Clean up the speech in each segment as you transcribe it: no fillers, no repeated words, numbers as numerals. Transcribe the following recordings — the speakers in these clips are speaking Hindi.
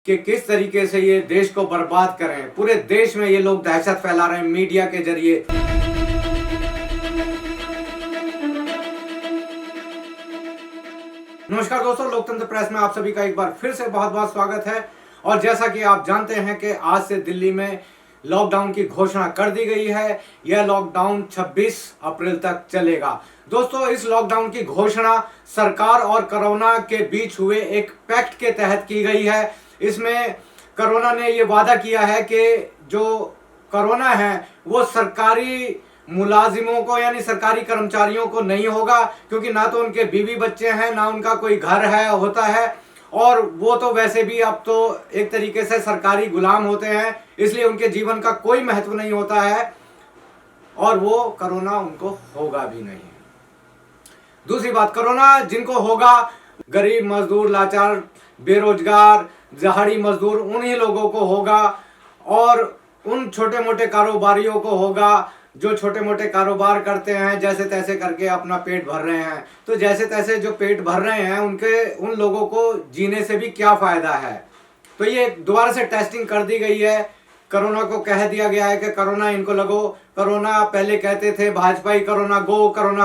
कि किस तरीके से ये देश को बर्बाद करें। पूरे देश में ये लोग दहशत फैला रहे हैं मीडिया के जरिए। नमस्कार दोस्तों, लोकतंत्र प्रेस में आप सभी का एक बार फिर से बहुत बहुत स्वागत है। और जैसा कि आप जानते हैं कि आज से दिल्ली में लॉकडाउन की घोषणा कर दी गई है। यह लॉकडाउन 26 अप्रैल तक चलेगा। दोस्तों, इस लॉकडाउन की घोषणा सरकार और कोरोना के बीच हुए एक पैक्ट के तहत की गई है। इसमें कोरोना ने यह वादा किया है कि जो कोरोना है वो सरकारी मुलाजिमों को यानी सरकारी कर्मचारियों को नहीं होगा, क्योंकि ना तो उनके बीवी बच्चे हैं, ना उनका कोई घर है होता है, और वो तो वैसे भी अब तो एक तरीके से सरकारी गुलाम होते हैं, इसलिए उनके जीवन का कोई महत्व नहीं होता है और वो कोरोना उनको होगा भी नहीं। दूसरी बात, कोरोना जिनको होगा, गरीब मजदूर, लाचार, बेरोजगार, दिहाड़ी मजदूर, उन्हीं लोगों को होगा और उन छोटे मोटे कारोबारियों को होगा जो छोटे मोटे कारोबार करते हैं, जैसे तैसे करके अपना पेट भर रहे हैं। तो जैसे तैसे जो पेट भर रहे हैं उन लोगों को जीने से भी क्या फायदा है। तो ये दोबारा से टेस्टिंग कर दी गई है। कोरोना को कह दिया गया है कि कोरोना इनको लगो। कोरोना पहले कहते थे भाजपा ही कोरोना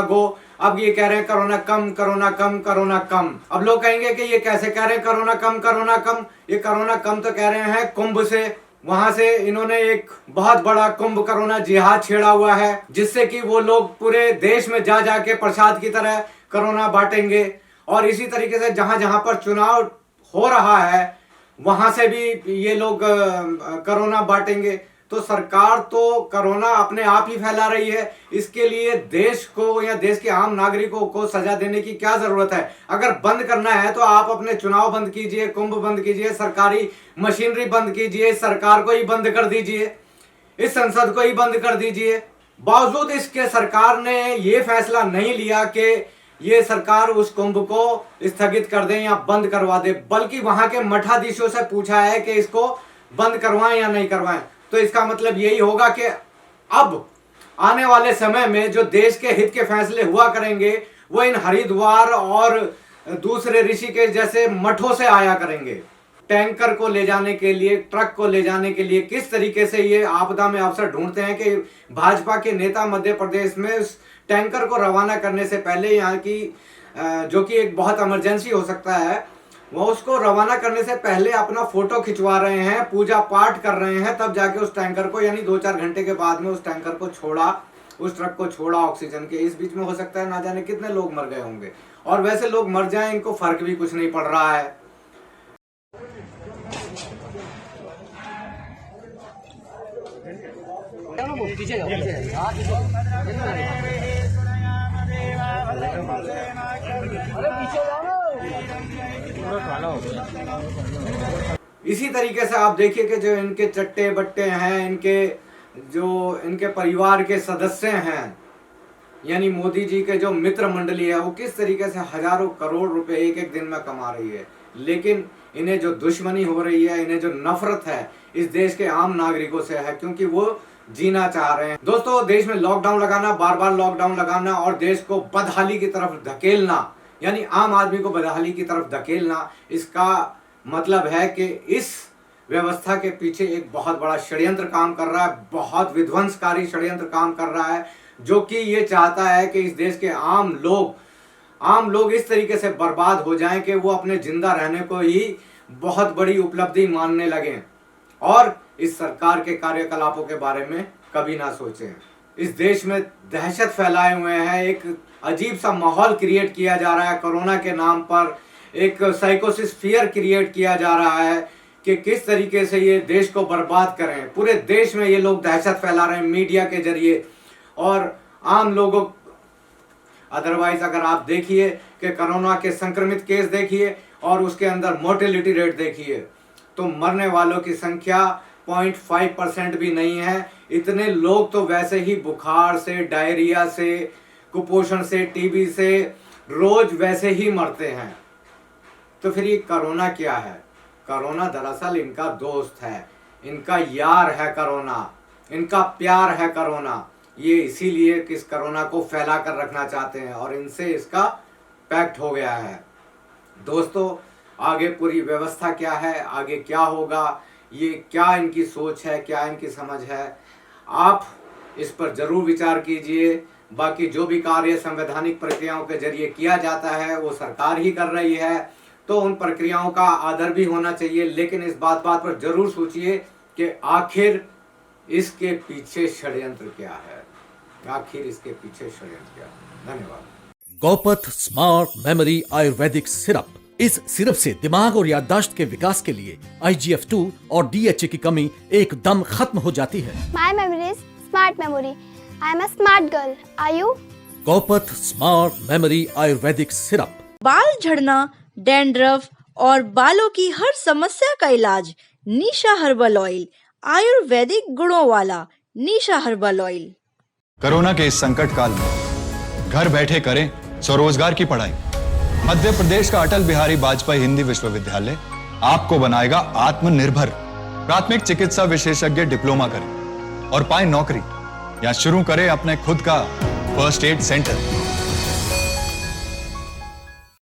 गो, अब ये कह रहे हैं कोरोना कम, कोरोना कम, कोरोना कम। अब लोग कहेंगे कि ये कैसे कह रहे हैं कोरोना कम, कोरोना कम। ये कोरोना कम तो कह रहे हैं कुंभ से, वहां से इन्होंने एक बहुत बड़ा कुंभ कोरोना जिहाद छेड़ा हुआ है, जिससे कि वो लोग पूरे देश में जा जाके प्रसाद की तरह कोरोना बांटेंगे। और इसी तरीके से जहां जहां पर चुनाव हो रहा है वहां से भी ये लोग कोरोना बांटेंगे। तो सरकार तो कोरोना अपने आप ही फैला रही है। इसके लिए देश को या देश के आम नागरिकों को सजा देने की क्या जरूरत है। अगर बंद करना है तो आप अपने चुनाव बंद कीजिए, कुंभ बंद कीजिए, सरकारी मशीनरी बंद कीजिए, सरकार को ही बंद कर दीजिए, इस संसद को ही बंद कर दीजिए। बावजूद इसके सरकार ने यह फैसला नहीं लिया कि ये सरकार उस कुंभ को स्थगित कर दे या बंद करवा दे, बल्कि वहां के मठाधीशों से पूछा है कि इसको बंद करवाएं या नहीं करवाएं। तो इसका मतलब यही होगा कि अब आने वाले समय में जो देश के हित के फैसले हुआ करेंगे वो इन हरिद्वार और दूसरे ऋषिकेश जैसे मठों से आया करेंगे। टैंकर को ले जाने के लिए, ट्रक को ले जाने के लिए किस तरीके से ये आपदा में अवसर ढूंढते हैं कि भाजपा के नेता मध्य प्रदेश में उस टैंकर को रवाना करने से पहले यहाँ की जो कि एक बहुत इमरजेंसी हो सकता है, वो उसको रवाना करने से पहले अपना फोटो खिंचवा रहे हैं, पूजा पाठ कर रहे हैं, तब जाके उस टैंकर को यानी 2-4 घंटे के बाद में उस टैंकर को छोड़ा, उस ट्रक को छोड़ा ऑक्सीजन के। इस बीच में हो सकता है ना जाने कितने लोग मर गए होंगे, और वैसे लोग मर जाएं इनको फर्क भी कुछ नहीं पड़ रहा है। इसी तरीके से आप देखिए कि जो इनके चट्टे बट्टे हैं, इनके परिवार के सदस्य हैं, यानी मोदी जी के जो मित्र मंडली है, वो किस तरीके से हजारों करोड़ रुपए एक एक दिन में कमा रही है। लेकिन इन्हें जो दुश्मनी हो रही है, इन्हें जो नफरत है इस देश के आम नागरिकों से है, क्योंकि वो जीना चाह रहे हैं। दोस्तों, देश में लॉकडाउन लगाना, बार बार लॉकडाउन लगाना और देश को बदहाली की तरफ धकेलना, यानी आम आदमी को बदहाली की तरफ धकेलना, इसका मतलब है कि इस व्यवस्था के पीछे एक बहुत बड़ा षड्यंत्र काम कर रहा है, बहुत विध्वंसकारी षड्यंत्र काम कर रहा है, जो कि ये चाहता है कि इस देश के आम लोग इस तरीके से बर्बाद हो जाएं कि वो अपने जिंदा रहने को ही बहुत बड़ी उपलब्धि मानने लगें और इस सरकार के कार्यकलापों के बारे में कभी ना सोचें। इस देश में दहशत फैलाए हुए हैं, एक अजीब सा माहौल क्रिएट किया जा रहा है कोरोना के नाम पर, एक साइकोसिस फियर क्रिएट किया जा रहा है कि किस तरीके से ये देश को बर्बाद करें। पूरे देश में ये लोग दहशत फैला रहे हैं मीडिया के जरिए और आम लोगों। अदरवाइज अगर आप देखिए कि कोरोना के संक्रमित केस देखिए और उसके अंदर मोर्टेलिटी रेट देखिए, तो मरने वालों की संख्या 0.5% भी नहीं है। इतने लोग तो वैसे ही बुखार से, डायरिया से, कुपोषण से, टीबी से रोज वैसे ही मरते हैं। तो फिर ये कोरोना क्या है? कोरोना दरअसल इनका दोस्त है, इनका यार है कोरोना, इनका प्यार है कोरोना। ये इसीलिए कि इस कोरोना को फैला कर रखना चाहते हैं और इनसे इसका पैक्ट हो गया है। दोस्तों, आगे पूरी व्यवस्था क्या है, आगे क्या होगा, ये क्या इनकी सोच है, क्या इनकी समझ है, आप इस पर जरूर विचार कीजिए। बाकी जो भी कार्य संवैधानिक प्रक्रियाओं के जरिए किया जाता है वो सरकार ही कर रही है, तो उन प्रक्रियाओं का आदर भी होना चाहिए। लेकिन इस बात पर जरूर सोचिए कि आखिर इसके पीछे षड्यंत्र क्या है, आखिर इसके पीछे षड्यंत्र क्या है। धन्यवाद। गौपथ स्मार्ट मेमोरी आयुर्वेदिक सिरप। इस सिरप से दिमाग और याददाश्त के विकास के लिए IGF-2 और DHA की कमी एकदम खत्म हो जाती है। My memory is smart memory. I am a smart girl. Are you? गौपथ स्मार्ट मेमोरी आयुर्वेदिक सिरप। बाल झड़ना, डैंड्रफ और बालों की हर समस्या का इलाज निशा हर्बल ऑयल। आयुर्वेदिक गुणों वाला निशा हर्बल ऑयल। कोरोना के इस संकट काल में घर बैठे करें स्वरोजगार की पढ़ाई। मध्य प्रदेश का अटल बिहारी वाजपेयी हिंदी विश्वविद्यालय आपको बनाएगा आत्मनिर्भर। प्राथमिक चिकित्सा विशेषज्ञ डिप्लोमा करें और पाएं नौकरी, या शुरू करें अपने खुद का फर्स्ट एड सेंटर।